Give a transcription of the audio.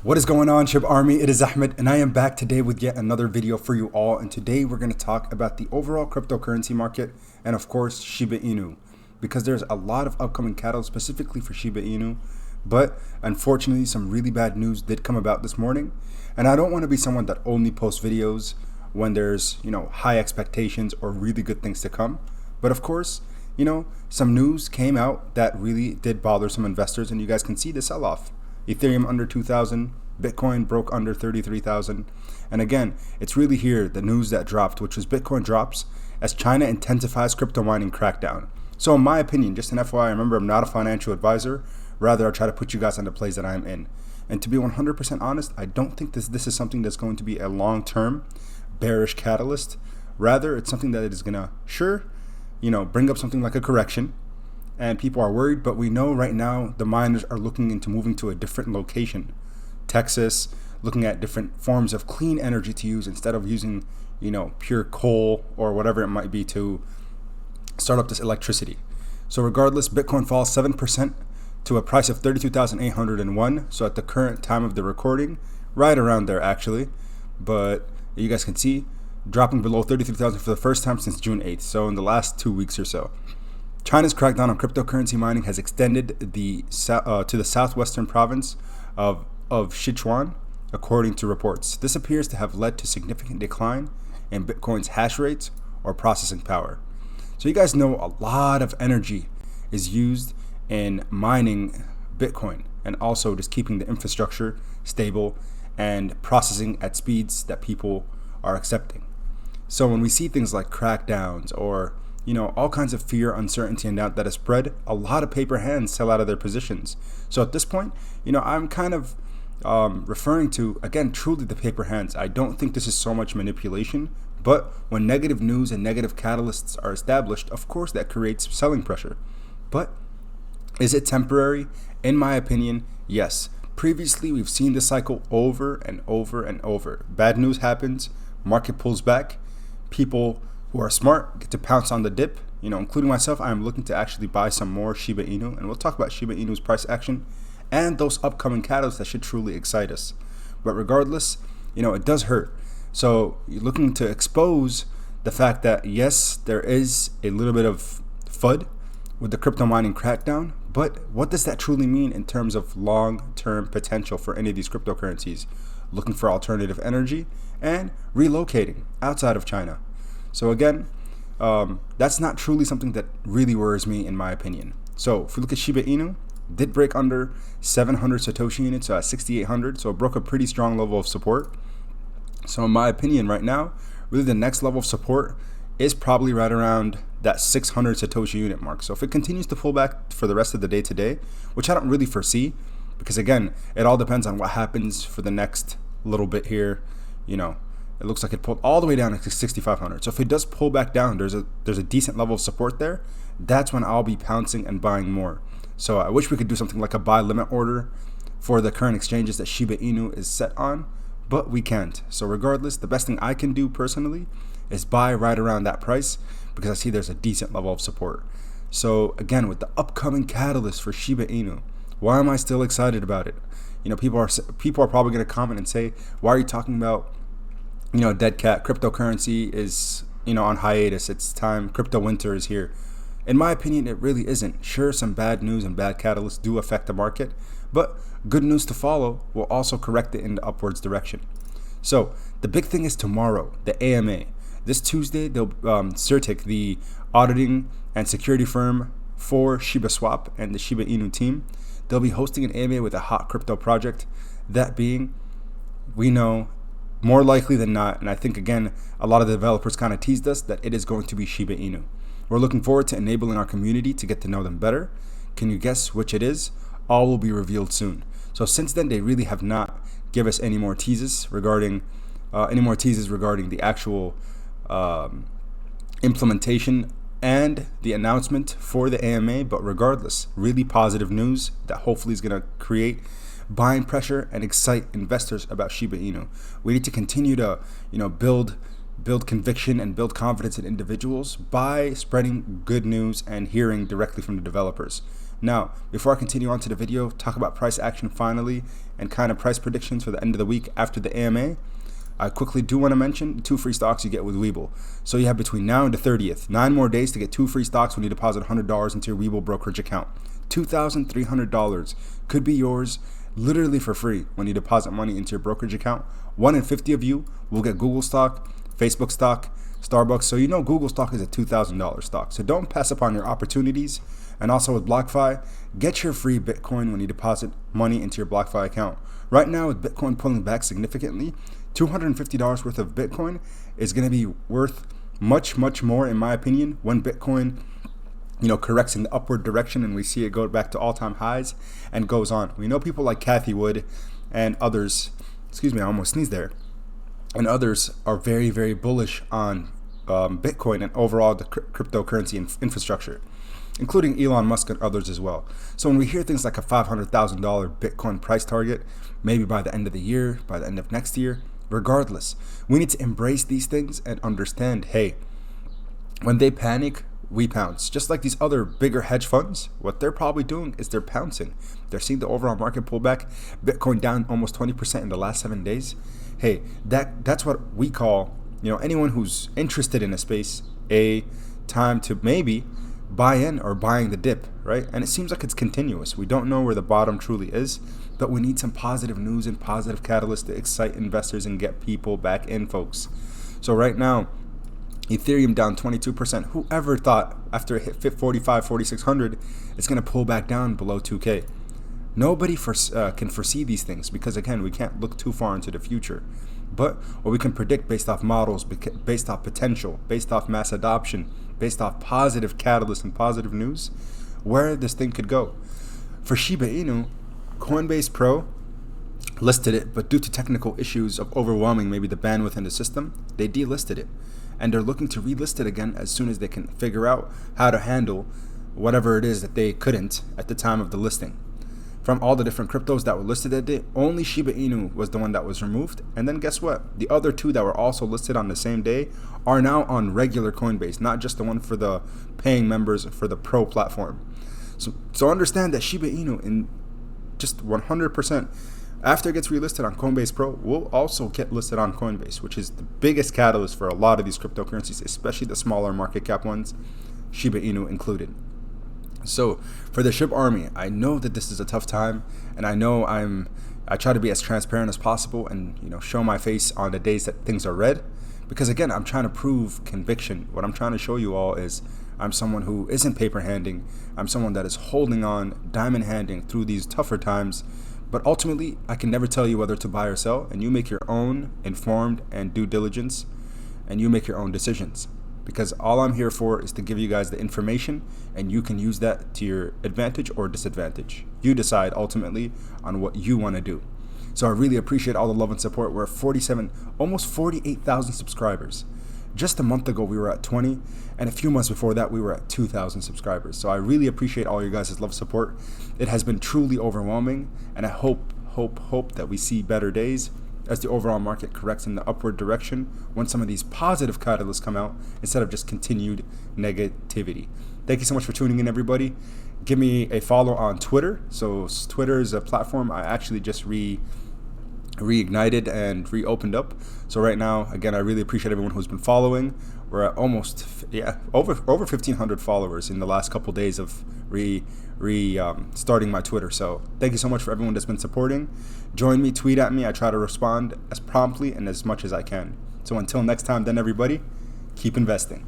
What is going on, SHIB Army? It is Ahmed, and I am back today with yet another video for you all. And today we're going to talk about the overall cryptocurrency market and, of course, Shiba Inu, because there's a lot of upcoming catalysts specifically for Shiba Inu. But unfortunately, some really bad news did come about this morning. And I don't want to be someone that only posts videos when there's, high expectations or really good things to come. But of course, some news came out that really did bother some investors, and you guys can see the sell-off. Ethereum under 2,000, Bitcoin broke under 33,000. And again, it's really here the news that dropped, which was Bitcoin drops as China intensifies crypto mining crackdown. So in my opinion, just an FYI, remember I'm not a financial advisor. Rather, I try to put you guys on the plays that I'm in. And to be 100% honest, I don't think this is something that's going to be a long-term bearish catalyst. Rather, it's something that is going to, bring up something like a correction. And people are worried, but we know right now the miners are looking into moving to a different location. Texas, looking at different forms of clean energy to use instead of using, pure coal or whatever it might be to start up this electricity. So regardless, Bitcoin falls 7% to a price of 32,801. So at the current time of the recording, right around there actually. But you guys can see, dropping below 33,000 for the first time since June 8th. So in the last 2 weeks or so. China's crackdown on cryptocurrency mining has extended to the southwestern province of Sichuan, according to reports. This appears to have led to significant decline in Bitcoin's hash rates or processing power. So you guys know a lot of energy is used in mining Bitcoin and also just keeping the infrastructure stable and processing at speeds that people are accepting. So when we see things like crackdowns or all kinds of fear, uncertainty, and doubt that has spread, a lot of paper hands sell out of their positions. So at this point, I'm kind of referring to, again, truly the paper hands. I don't think this is so much manipulation, but when negative news and negative catalysts are established, of course that creates selling pressure. But is it temporary? In my opinion, yes. Previously, we've seen this cycle over and over and over. Bad news happens, market pulls back, people who are smart get to pounce on the dip, including myself. I'm looking to actually buy some more Shiba Inu, and we'll talk about Shiba Inu's price action and those upcoming catalysts that should truly excite us. But regardless, it does hurt. So you're looking to expose the fact that yes, there is a little bit of FUD with the crypto mining crackdown, but what does that truly mean in terms of long-term potential for any of these cryptocurrencies? Looking for alternative energy and relocating outside of China. So again, that's not truly something that really worries me in my opinion. So if we look at Shiba Inu, did break under 700 Satoshi units, so at 6,800, so it broke a pretty strong level of support. So in my opinion right now, really the next level of support is probably right around that 600 Satoshi unit mark. So if it continues to pull back for the rest of the day today, which I don't really foresee, because again, it all depends on what happens for the next little bit here, It looks like it pulled all the way down to 6,500. So if it does pull back down, there's a decent level of support there. That's when I'll be pouncing and buying more. So I wish we could do something like a buy limit order for the current exchanges that Shiba Inu is set on, but we can't. So regardless, the best thing I can do personally is buy right around that price because I see there's a decent level of support. So again, with the upcoming catalyst for Shiba Inu, why am I still excited about it? People are probably going to comment and say, why are you talking about dead cat? Cryptocurrency is, on hiatus. It's time. Crypto winter is here. In my opinion, it really isn't. Sure, some bad news and bad catalysts do affect the market, but good news to follow will also correct it in the upwards direction. So the big thing is tomorrow, the AMA. This Tuesday, they'll CERTIC, the auditing and security firm for SHIBASWAP and the Shiba Inu team, they'll be hosting an AMA with a hot crypto project. That being, we know, more likely than not, and I think again, a lot of the developers kind of teased us that it is going to be Shiba Inu. We're looking forward to enabling our community to get to know them better. Can you guess which it is? All will be revealed soon. So since then, they really have not given us any more teases regarding the actual implementation and the announcement for the AMA. But regardless, really positive news that hopefully is going to create buying pressure and excite investors about Shiba Inu. We need to continue to, build conviction and build confidence in individuals by spreading good news and hearing directly from the developers. Now, before I continue on to the video, talk about price action finally, and kind of price predictions for the end of the week after the AMA, I quickly do want to mention 2 free stocks you get with Webull. So you have between now and the 30th, 9 more days to get 2 free stocks when you deposit $100 into your Webull brokerage account. $2,300 could be yours literally for free when you deposit money into your brokerage account. 1 in 50 of you will get Google stock, Facebook stock, Starbucks. So you know Google stock is a $2,000 stock. So don't pass up on your opportunities. And also with BlockFi, get your free Bitcoin when you deposit money into your BlockFi account. Right now, with Bitcoin pulling back significantly, $250 worth of Bitcoin is going to be worth much, much more, in my opinion, when Bitcoin, corrects in the upward direction and we see it go back to all-time highs and goes on. We know people like Cathie Wood and others, I almost sneezed there, and others are very, very bullish on Bitcoin and overall the cryptocurrency infrastructure, including Elon Musk and others as well. So when we hear things like a $500,000 Bitcoin price target, maybe by the end of the year, by the end of next year, regardless, we need to embrace these things and understand, hey, when they panic, we pounce. Just like these other bigger hedge funds, what they're probably doing is they're pouncing. They're seeing the overall market pull back, Bitcoin down almost 20% in the last 7 days. Hey, that's what we call, anyone who's interested in a space, a time to maybe buy in or buying the dip, right? And it seems like it's continuous. We don't know where the bottom truly is, but we need some positive news and positive catalysts to excite investors and get people back in, folks. So right now, Ethereum down 22%. Whoever thought after it hit 4,600, it's going to pull back down below 2K? Nobody can foresee these things because, again, we can't look too far into the future. But what we can predict based off models, based off potential, based off mass adoption, based off positive catalysts and positive news, where this thing could go. For Shiba Inu, Coinbase Pro listed it, but due to technical issues of overwhelming maybe the bandwidth in the system, they delisted it. And they're looking to relist it again as soon as they can figure out how to handle whatever it is that they couldn't at the time of the listing. From all the different cryptos that were listed that day, only Shiba Inu was the one that was removed. And then guess what? The other 2 that were also listed on the same day are now on regular Coinbase, not just the one for the paying members for the Pro platform. So understand that Shiba Inu, in just 100%, after it gets relisted on Coinbase Pro, will also get listed on Coinbase, which is the biggest catalyst for a lot of these cryptocurrencies, especially the smaller market cap ones, Shiba Inu included. So for the SHIB army, I know that this is a tough time, and I know I try to be as transparent as possible and show my face on the days that things are red, because again, I'm trying to prove conviction. What I'm trying to show you all is I'm someone who isn't paper handing. I'm someone that is holding on, diamond handing through these tougher times. But ultimately, I can never tell you whether to buy or sell, and you make your own informed and due diligence, and you make your own decisions. Because all I'm here for is to give you guys the information, and you can use that to your advantage or disadvantage. You decide ultimately on what you want to do. So I really appreciate all the love and support. We're at 47, almost 48,000 subscribers. Just a month ago, we were at 20, and a few months before that, we were at 2,000 subscribers. So I really appreciate all you guys' love support. It has been truly overwhelming, and I hope that we see better days as the overall market corrects in the upward direction when some of these positive catalysts come out instead of just continued negativity. Thank you so much for tuning in, everybody. Give me a follow on Twitter. So Twitter is a platform I actually just reignited and reopened up. So right now, again, I really appreciate everyone who's been following. We're at almost over 1,500 followers in the last couple days of starting my Twitter. So thank you so much for everyone that's been supporting. Join me, tweet at me. I try to respond as promptly and as much as I can. So until next time, then, everybody, keep investing.